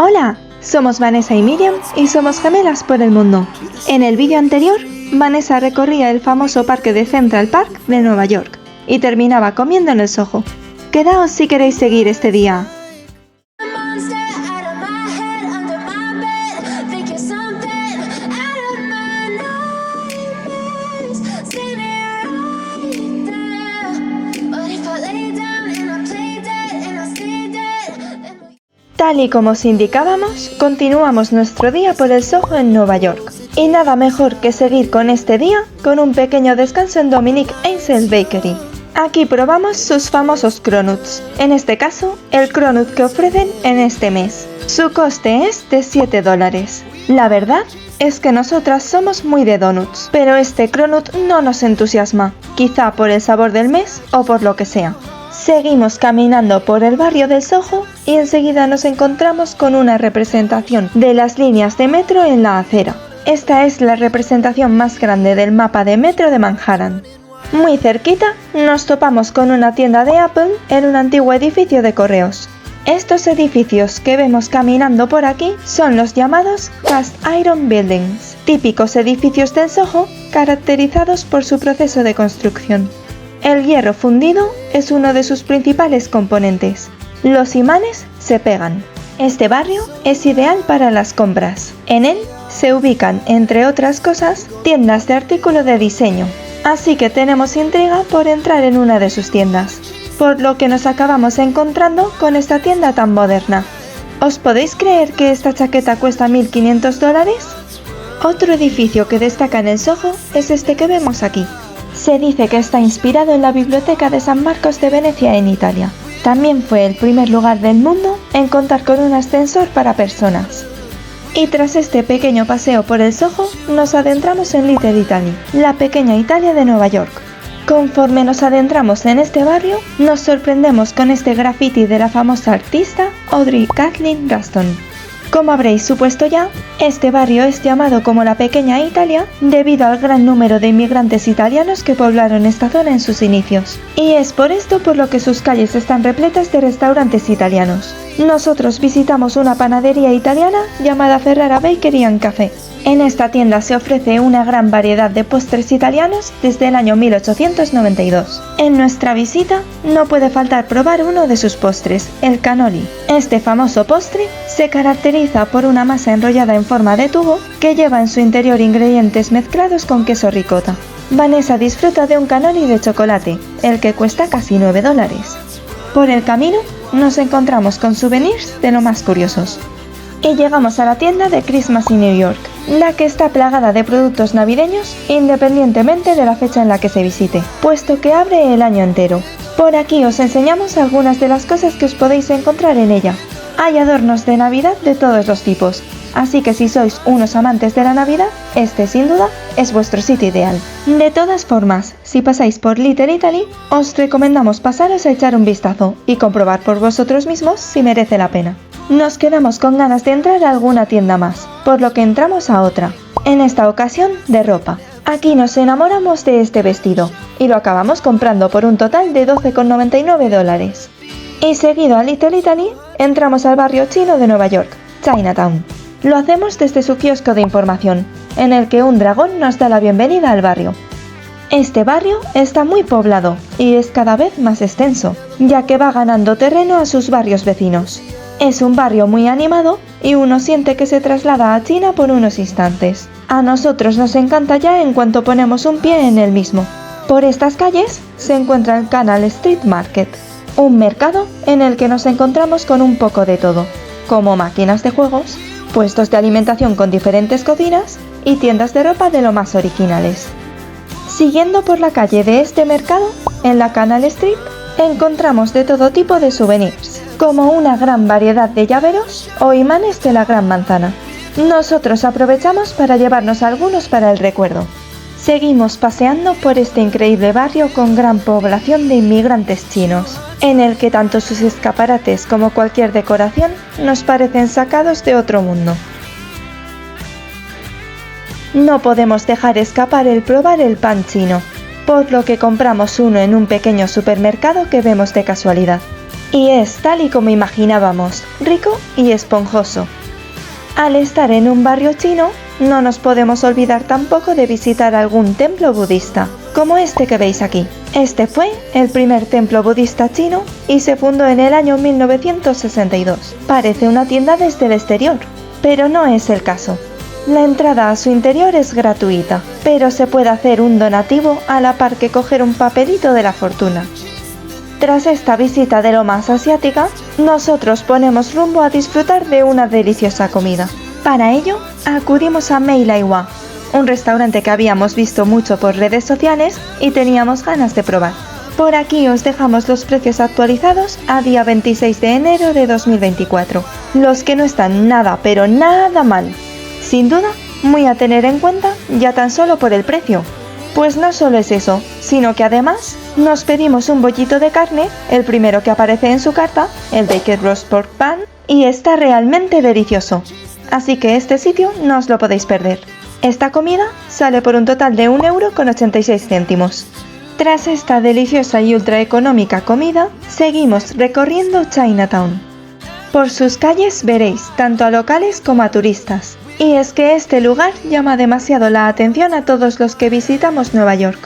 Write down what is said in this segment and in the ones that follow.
Hola, somos Vanessa y Miriam y somos gemelas por el mundo. En el vídeo anterior, Vanessa recorría el famoso parque de Central Park de Nueva York y terminaba comiendo en el Soho. Quedaos si queréis seguir este día. Tal y como os indicábamos, continuamos nuestro día por el Soho en Nueva York. Y nada mejor que seguir con este día con un pequeño descanso en Dominique Ansel Bakery. Aquí probamos sus famosos cronuts, en este caso, el cronut que ofrecen en este mes. Su coste es de $7. La verdad es que nosotras somos muy de donuts, pero este cronut no nos entusiasma, quizá por el sabor del mes o por lo que sea. Seguimos caminando por el barrio del Soho y enseguida nos encontramos con una representación de las líneas de metro en la acera. Esta es la representación más grande del mapa de metro de Manhattan. Muy cerquita nos topamos con una tienda de Apple en un antiguo edificio de correos. Estos edificios que vemos caminando por aquí son los llamados Cast Iron Buildings, típicos edificios del Soho caracterizados por su proceso de construcción. El hierro fundido es uno de sus principales componentes. Los imanes se pegan. Este barrio es ideal para las compras. En él se ubican, entre otras cosas, tiendas de artículo de diseño. Así que tenemos intriga por entrar en una de sus tiendas, por lo que nos acabamos encontrando con esta tienda tan moderna. ¿Os podéis creer que esta chaqueta cuesta $1.500? Otro edificio que destaca en el Soho es este que vemos aquí. Se dice que está inspirado en la Biblioteca de San Marcos de Venecia en Italia. También fue el primer lugar del mundo en contar con un ascensor para personas. Y tras este pequeño paseo por el Soho, nos adentramos en Little Italy, la pequeña Italia de Nueva York. Conforme nos adentramos en este barrio, nos sorprendemos con este graffiti de la famosa artista Audrey Kathleen Ruston. Como habréis supuesto ya, este barrio es llamado como la Pequeña Italia debido al gran número de inmigrantes italianos que poblaron esta zona en sus inicios. Y es por esto por lo que sus calles están repletas de restaurantes italianos. Nosotros visitamos una panadería italiana llamada Ferrara Bakery and Café. En esta tienda se ofrece una gran variedad de postres italianos desde el año 1892. En nuestra visita no puede faltar probar uno de sus postres, el cannoli. Este famoso postre se caracteriza por una masa enrollada en forma de tubo que lleva en su interior ingredientes mezclados con queso ricota. Vanessa disfruta de un cannoli de chocolate, el que cuesta casi $9. Por el camino nos encontramos con souvenirs de lo más curiosos. Y llegamos a la tienda de Christmas in New York, la que está plagada de productos navideños independientemente de la fecha en la que se visite, puesto que abre el año entero. Por aquí os enseñamos algunas de las cosas que os podéis encontrar en ella. Hay adornos de Navidad de todos los tipos, así que si sois unos amantes de la Navidad, este sin duda es vuestro sitio ideal. De todas formas, si pasáis por Little Italy, os recomendamos pasaros a echar un vistazo y comprobar por vosotros mismos si merece la pena. Nos quedamos con ganas de entrar a alguna tienda más, por lo que entramos a otra, en esta ocasión de ropa. Aquí nos enamoramos de este vestido, y lo acabamos comprando por un total de $12,99. Y seguido a Little Italy, entramos al barrio chino de Nueva York, Chinatown. Lo hacemos desde su kiosco de información, en el que un dragón nos da la bienvenida al barrio. Este barrio está muy poblado, y es cada vez más extenso, ya que va ganando terreno a sus barrios vecinos. Es un barrio muy animado y uno siente que se traslada a China por unos instantes. A nosotros nos encanta ya en cuanto ponemos un pie en el mismo. Por estas calles se encuentra el Canal Street Market, un mercado en el que nos encontramos con un poco de todo, como máquinas de juegos, puestos de alimentación con diferentes cocinas y tiendas de ropa de lo más originales. Siguiendo por la calle de este mercado, en la Canal Street, encontramos de todo tipo de souvenirs, como una gran variedad de llaveros o imanes de la Gran Manzana. Nosotros aprovechamos para llevarnos algunos para el recuerdo. Seguimos paseando por este increíble barrio con gran población de inmigrantes chinos, en el que tanto sus escaparates como cualquier decoración nos parecen sacados de otro mundo. No podemos dejar escapar el probar el pan chino, por lo que compramos uno en un pequeño supermercado que vemos de casualidad. Y es tal y como imaginábamos, rico y esponjoso, Al estar en un barrio chino, no nos podemos olvidar tampoco de visitar algún templo budista, como este que veis aquí. Este fue el primer templo budista chino y se fundó en el año 1962. Parece una tienda desde el exterior, pero no es el caso. La entrada a su interior es gratuita, pero se puede hacer un donativo a la par que coger un papelito de la fortuna. Tras esta visita de lo más asiática, nosotros ponemos rumbo a disfrutar de una deliciosa comida. Para ello, acudimos a Mei Lai Hua, un restaurante que habíamos visto mucho por redes sociales y teníamos ganas de probar. Por aquí os dejamos los precios actualizados a día 26 de enero de 2024, los que no están nada pero nada mal. Sin duda, muy a tener en cuenta ya tan solo por el precio. Pues no solo es eso, sino que además nos pedimos un bollito de carne, el primero que aparece en su carta, el Baked Roast Pork Bun, y está realmente delicioso. Así que este sitio no os lo podéis perder. Esta comida sale por un total de 1,86 €. Tras esta deliciosa y ultra económica comida, seguimos recorriendo Chinatown. Por sus calles veréis tanto a locales como a turistas. Y es que este lugar llama demasiado la atención a todos los que visitamos Nueva York.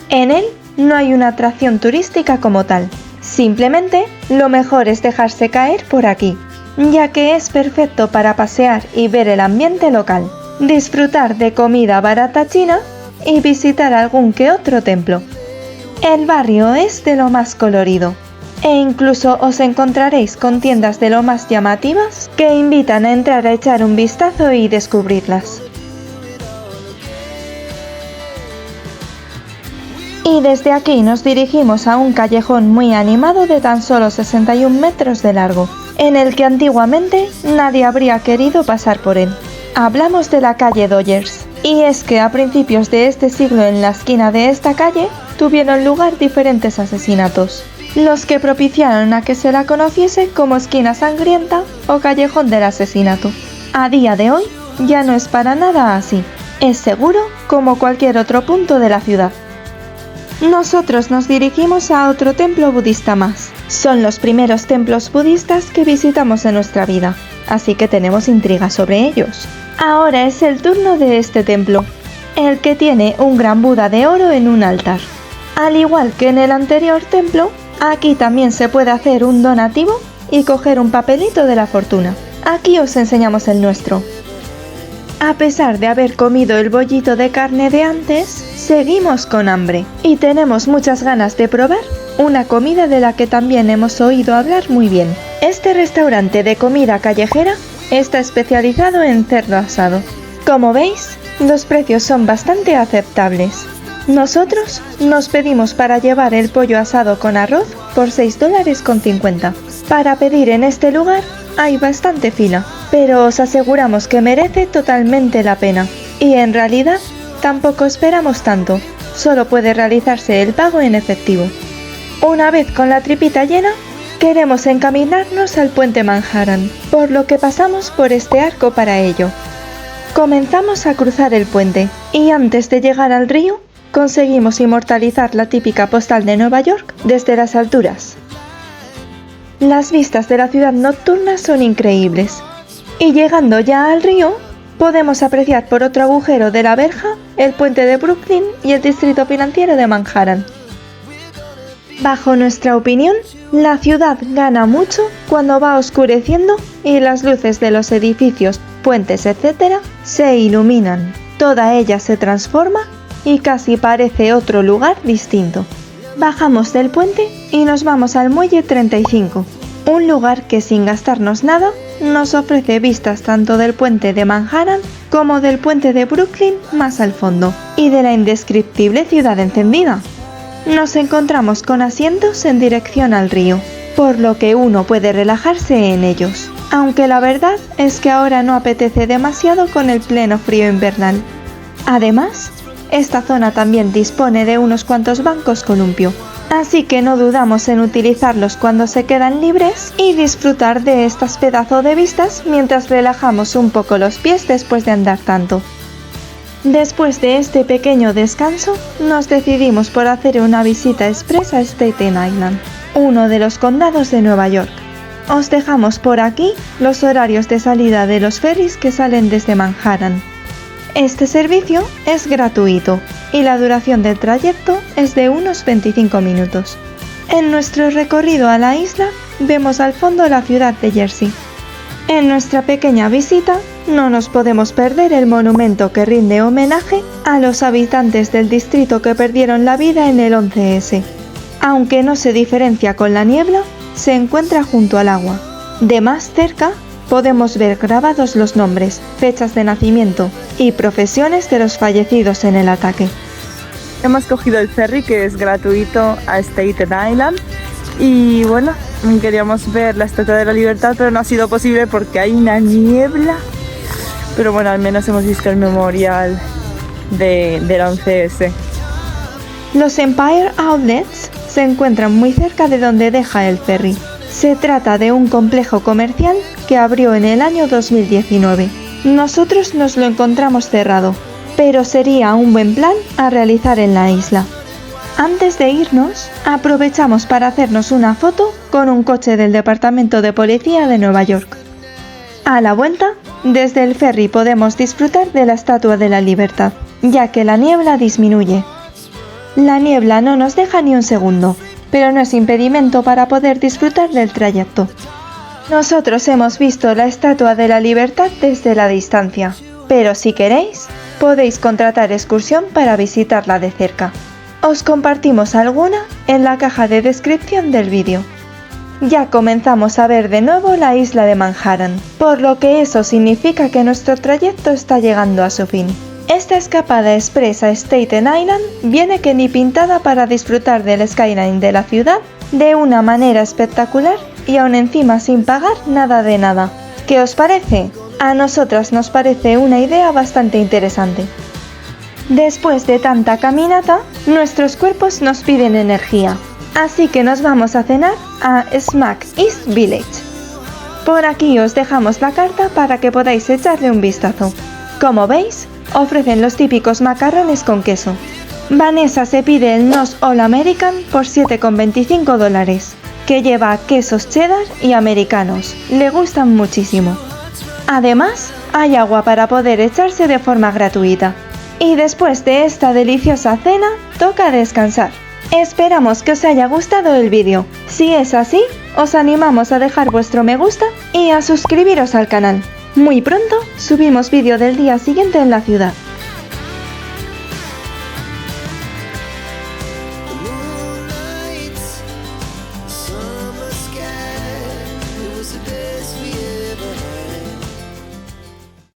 En él no hay una atracción turística como tal. Simplemente lo mejor es dejarse caer por aquí, ya que es perfecto para pasear y ver el ambiente local, disfrutar de comida barata china y visitar algún que otro templo. El barrio es de lo más colorido. E incluso os encontraréis con tiendas de lo más llamativas que invitan a entrar a echar un vistazo y descubrirlas. Y desde aquí nos dirigimos a un callejón muy animado de tan solo 61 metros de largo, en el que antiguamente nadie habría querido pasar por él. Hablamos de la calle Dodgers, y es que a principios de este siglo en la esquina de esta calle tuvieron lugar diferentes asesinatos, los que propiciaron a que se la conociese como esquina sangrienta o callejón del asesinato. A día de hoy ya no es para nada así, es seguro como cualquier otro punto de la ciudad. Nosotros nos dirigimos a otro templo budista más. Son los primeros templos budistas que visitamos en nuestra vida, así que tenemos intriga sobre ellos. Ahora es el turno de este templo, el que tiene un gran Buda de oro en un altar. Al igual que en el anterior templo, aquí también se puede hacer un donativo y coger un papelito de la fortuna. Aquí os enseñamos el nuestro. A pesar de haber comido el bollito de carne de antes, seguimos con hambre y tenemos muchas ganas de probar una comida de la que también hemos oído hablar muy bien. Este restaurante de comida callejera está especializado en cerdo asado. Como veis, los precios son bastante aceptables. Nosotros nos pedimos para llevar el pollo asado con arroz por $6,50. Para pedir en este lugar hay bastante fila, pero os aseguramos que merece totalmente la pena. Y en realidad tampoco esperamos tanto, solo puede realizarse el pago en efectivo. Una vez con la tripita llena, queremos encaminarnos al puente Manhattan, por lo que pasamos por este arco para ello. Comenzamos a cruzar el puente y antes de llegar al río, conseguimos inmortalizar la típica postal de Nueva York desde las alturas. Las vistas de la ciudad nocturna son increíbles, y llegando ya al río, podemos apreciar por otro agujero de la verja el puente de Brooklyn y el distrito financiero de Manhattan. Bajo nuestra opinión, la ciudad gana mucho cuando va oscureciendo y las luces de los edificios, puentes, etc. se iluminan. Toda ella se transforma y casi parece otro lugar distinto. Bajamos del puente y nos vamos al muelle 35, un lugar que sin gastarnos nada nos ofrece vistas tanto del puente de Manhattan como del puente de Brooklyn más al fondo y de la indescriptible ciudad encendida. Nos encontramos con asientos en dirección al río, por lo que uno puede relajarse en ellos, aunque la verdad es que ahora no apetece demasiado con el pleno frío invernal. Además, esta zona también dispone de unos cuantos bancos columpio, así que no dudamos en utilizarlos cuando se quedan libres y disfrutar de estas pedazos de vistas mientras relajamos un poco los pies después de andar tanto. Después de este pequeño descanso, nos decidimos por hacer una visita express a Staten Island, uno de los condados de Nueva York. os dejamos por aquí los horarios de salida de los ferries que salen desde Manhattan. Este servicio es gratuito y la duración del trayecto es de unos 25 minutos. En nuestro recorrido a la isla vemos al fondo la ciudad de Jersey. En nuestra pequeña visita no nos podemos perder el monumento que rinde homenaje a los habitantes del distrito que perdieron la vida en el 11S. Aunque no se diferencia con la niebla, se encuentra junto al agua. De más cerca podemos ver grabados los nombres, fechas de nacimiento y profesiones de los fallecidos en el ataque. Hemos cogido el ferry que es gratuito a Staten Island y bueno, queríamos ver la Estatua de la Libertad, pero no ha sido posible porque hay una niebla. Pero bueno, al menos hemos visto el memorial del 11S. Los Empire Outlets se encuentran muy cerca de donde deja el ferry. Se trata de un complejo comercial que abrió en el año 2019. Nosotros nos lo encontramos cerrado, pero sería un buen plan a realizar en la isla. Antes de irnos, aprovechamos para hacernos una foto con un coche del Departamento de Policía de Nueva York. A la vuelta, desde el ferry podemos disfrutar de la Estatua de la Libertad, ya que la niebla disminuye. La niebla no nos deja ni un segundo, pero no es impedimento para poder disfrutar del trayecto. Nosotros hemos visto la Estatua de la Libertad desde la distancia, pero si queréis, podéis contratar excursión para visitarla de cerca. Os compartimos alguna en la caja de descripción del vídeo. Ya comenzamos a ver de nuevo la isla de Manhattan, por lo que eso significa que nuestro trayecto está llegando a su fin. Esta escapada express a Staten Island viene que ni pintada para disfrutar del skyline de la ciudad de una manera espectacular y aún encima sin pagar nada de nada. ¿Qué os parece? A nosotras nos parece una idea bastante interesante. Después de tanta caminata, nuestros cuerpos nos piden energía, así que nos vamos a cenar a Smack East Village. Por aquí os dejamos la carta para que podáis echarle un vistazo. Como veis, ofrecen los típicos macarrones con queso. Vanessa se pide el Nos All American por $7,25, que lleva quesos cheddar y americanos. Le gustan muchísimo. Además, hay agua para poder echarse de forma gratuita. Y después de esta deliciosa cena, toca descansar. Esperamos que os haya gustado el vídeo. Si es así, os animamos a dejar vuestro me gusta y a suscribiros al canal. Muy pronto subimos vídeo del día siguiente en la ciudad.